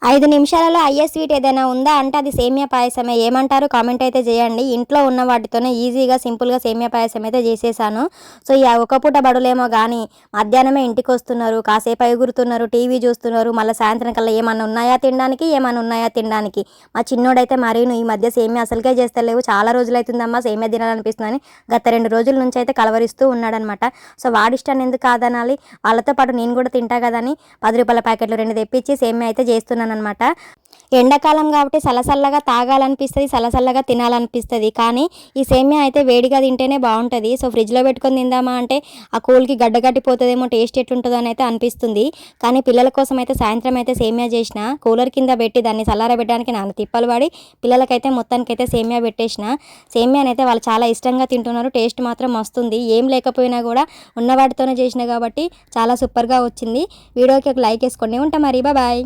5 నిమిషాలలో అయ్యే స్వీట్ ఏదైనా ఉందా అంటే అది సేమియా పాయసమే. ఏమంటారు కామెంట్ అయితే చేయండి. ఇంట్లో ఉన్న వాటితోనే ఈజీగా సింపుల్‌గా సేమియా పాయసం అయితే చేసేసాను. సో, ఈ ఒక పూట బడులేమో గానీ మధ్యాహ్నమే ఇంటికొస్తున్నారు. కాసేపు ఎగురుతున్నారు, టీవీ చూస్తున్నారు. మళ్ళీ సాయంత్రం కల్లా ఏమన్నా ఉన్నాయా తినడానికి, ఏమన్నా ఉన్నాయా తినడానికి. మా చిన్నోడైతే మరీను ఈ మధ్య సేమియా అసలుకే చేస్తలేవు. చాలా రోజులైతుందమ్మా సేమియా తినాలనిపిస్తుందని గత 2 రోజుల నుంచి అయితే కలవరిస్తూ ఉన్నాడనమాట. సో, వాడిష్టాన్ని ఎందుకు కాదనాలి? వాళ్ళతో పాటు నేను కూడా తింటా కదని రూ. 10 ప్యాకెట్లు 2 తెప్పించి సేమియా అయితే చేస్తున్నాననమాట. ఎండాకాలం కాబట్టి సలసల్లగా తాగాలనిపిస్తుంది, సలసల్లగా తినాలనిపిస్తుంది. కానీ ఈ సేమియా అయితే వేడిగా తింటేనే బాగుంటుంది. సో, ఫ్రిడ్జ్లో పెట్టుకొని తిందామా అంటే ఆ కూల్కి గడ్డగట్టిపోతుందేమో, టేస్ట్ ఎట్లుంటుందో అని అయితే అనిపిస్తుంది. కానీ పిల్లల కోసం అయితే సాయంత్రం అయితే సేమియా చేసిన, కూలర్ కింద పెట్టి దాన్ని చల్లారబెట్టడానికి నాన్న తిప్పలు పడి పిల్లలకైతే మొత్తానికైతే సేమియా పెట్టేసిన. సేమియానైతే వాళ్ళు చాలా ఇష్టంగా తింటున్నారు. టేస్ట్ మాత్రం వస్తుంది. ఏం లేకపోయినా కూడా ఉన్న వాటితోనే చేసిన కాబట్టి చాలా సూపర్గా వచ్చింది. వీడియోకి ఒక లైక్ వేసుకోండి. ఉంటా మరి, బాయ్.